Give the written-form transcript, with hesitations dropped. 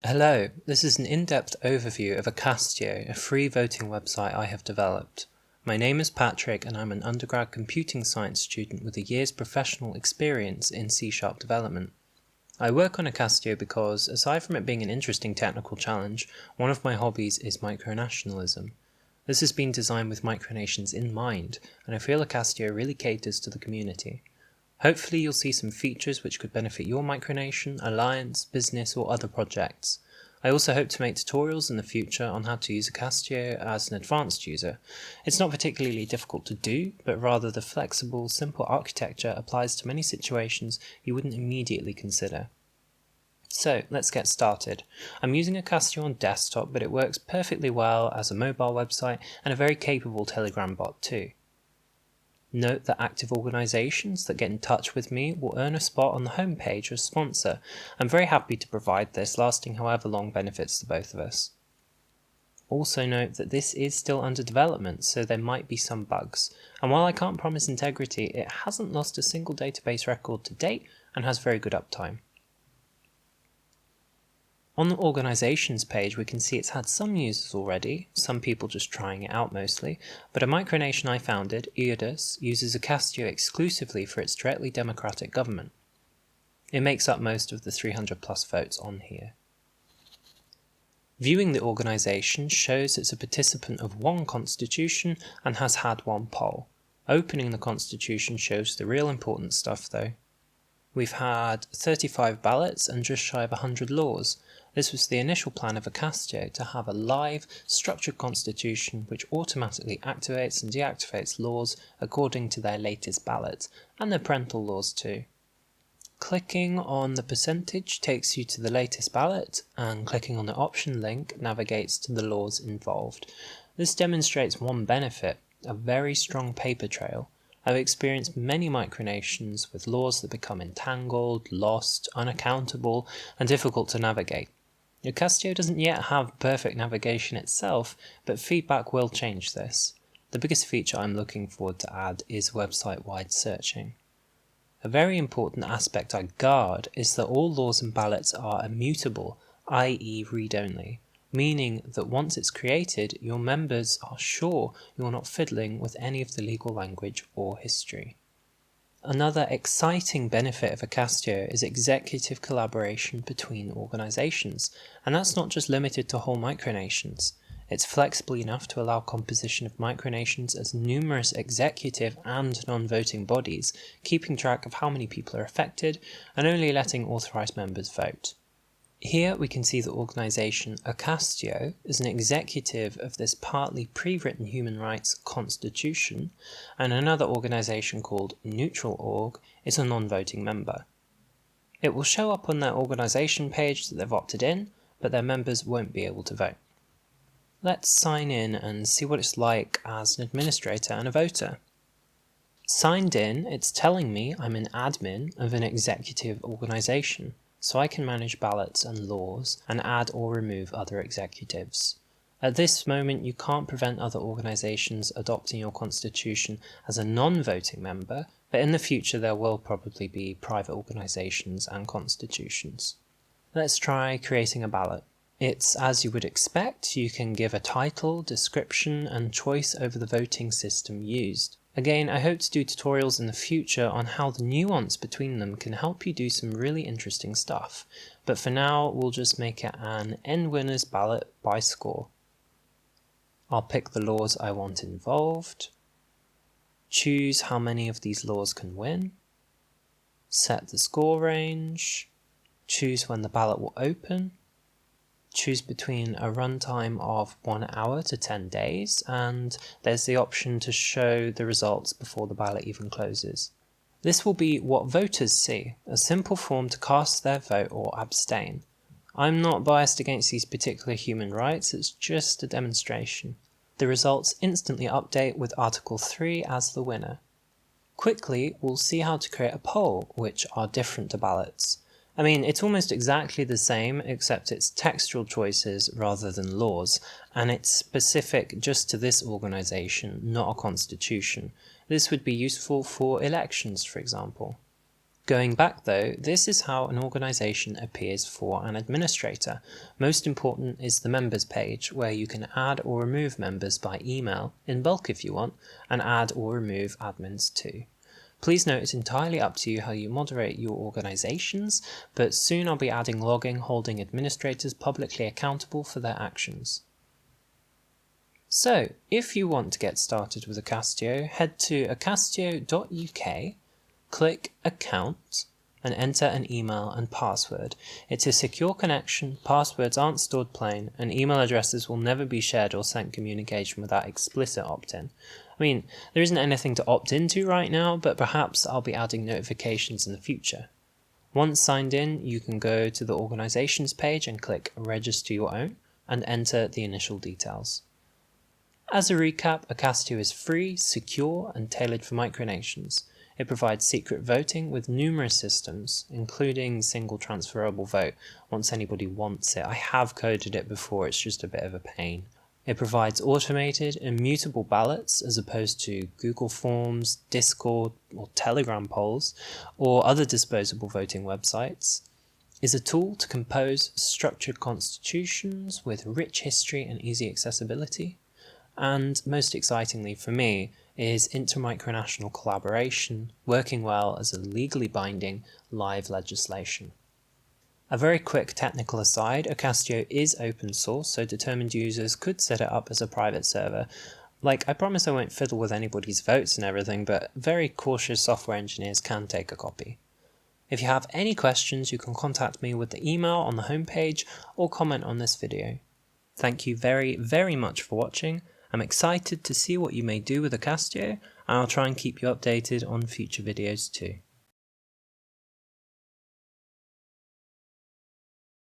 Hello, this is an in-depth overview of Ocastio, a free voting website I have developed. My name is Patrick and I'm an undergrad computing science student with a year's professional experience in C# development. I work on Ocastio because, aside from it being an interesting technical challenge, one of my hobbies is micronationalism. This has been designed with micronations in mind, and I feel Ocastio really caters to the community. Hopefully you'll see some features which could benefit your micronation, alliance, business or other projects. I also hope to make tutorials in the future on how to use Ocastio as an advanced user. It's not particularly difficult to do, but rather the flexible, simple architecture applies to many situations you wouldn't immediately consider. So let's get started. I'm using Ocastio on desktop, but it works perfectly well as a mobile website and a very capable Telegram bot too. Note that active organisations that get in touch with me will earn a spot on the homepage as sponsor. I'm very happy to provide this, lasting however long benefits the both of us. Also note that this is still under development, so there might be some bugs, and while I can't promise integrity, it hasn't lost a single database record to date and has very good uptime. On the organisations page we can see it's had some users already, some people just trying it out mostly, but a micronation I founded, Iodus, uses Ocastio exclusively for its directly democratic government. It makes up most of the 300 plus votes on here. Viewing the organisation shows it's a participant of one constitution and has had one poll. Opening the constitution shows the real important stuff though. We've had 35 ballots and just shy of 100 laws. This was the initial plan of Ocastio to have a live, structured constitution which automatically activates and deactivates laws according to their latest ballot, and their parental laws too. Clicking on the percentage takes you to the latest ballot, and clicking on the option link navigates to the laws involved. This demonstrates one benefit, a very strong paper trail. I've experienced many micronations with laws that become entangled, lost, unaccountable, and difficult to navigate. Ocastio doesn't yet have perfect navigation itself, but feedback will change this. The biggest feature I'm looking forward to add is website-wide searching. A very important aspect I guard is that all laws and ballots are immutable, i.e. read-only, meaning that once it's created, your members are sure you're not fiddling with any of the legal language or history. Another exciting benefit of Ocastio is executive collaboration between organisations, and that's not just limited to whole micronations. It's flexible enough to allow composition of micronations as numerous executive and non-voting bodies, keeping track of how many people are affected and only letting authorised members vote. Here we can see the organisation Ocastio is an executive of this partly pre-written human rights constitution, and another organisation called Neutral.org is a non-voting member. It will show up on their organisation page that they've opted in, but their members won't be able to vote. Let's sign in and see what it's like as an administrator and a voter. Signed in, it's telling me I'm an admin of an executive organisation, so I can manage ballots and laws and add or remove other executives. At this moment you can't prevent other organisations adopting your constitution as a non-voting member, but in the future there will probably be private organisations and constitutions. Let's try creating a ballot. It's as you would expect. You can give a title, description and choice over the voting system used. Again, I hope to do tutorials in the future on how the nuance between them can help you do some really interesting stuff, but for now we'll just make it an end winners ballot by score. I'll pick the laws I want involved, choose how many of these laws can win, set the score range, choose when the ballot will open, choose between a runtime of 1 hour to 10 days, and there's the option to show the results before the ballot even closes. This will be what voters see, a simple form to cast their vote or abstain. I'm not biased against these particular human rights, it's just a demonstration. The results instantly update with Article 3 as the winner. Quickly, we'll see how to create a poll, which are different to ballots. I mean, it's almost exactly the same, except it's textual choices rather than laws, and it's specific just to this organisation, not a constitution. This would be useful for elections, for example. Going back though, this is how an organisation appears for an administrator. Most important is the members page, where you can add or remove members by email, in bulk if you want, and add or remove admins too. Please note it's entirely up to you how you moderate your organisations, but soon I'll be adding logging, holding administrators publicly accountable for their actions. So, if you want to get started with Ocastio, head to ocastio.uk, click Account, and enter an email and password. It's a secure connection, passwords aren't stored plain, and email addresses will never be shared or sent communication without explicit opt-in. I mean, there isn't anything to opt into right now, but perhaps I'll be adding notifications in the future. Once signed in, you can go to the organisations page and click Register Your Own, and enter the initial details. As a recap, Ocastio is free, secure, and tailored for micronations. It provides secret voting with numerous systems, including single transferable vote, once anybody wants it. I have coded it before, it's just a bit of a pain. It provides automated, immutable ballots as opposed to Google Forms, Discord, or Telegram polls, or other disposable voting websites. Is a tool to compose structured constitutions with rich history and easy accessibility. And most excitingly for me, is inter-micronational collaboration, working well as a legally binding live legislation. A very quick technical aside, Ocastio is open source, so determined users could set it up as a private server. I promise I won't fiddle with anybody's votes and everything, but very cautious software engineers can take a copy. If you have any questions, you can contact me with the email on the homepage or comment on this video. Thank you very, very much for watching. I'm excited to see what you may do with Ocastio, and I'll try and keep you updated on future videos too.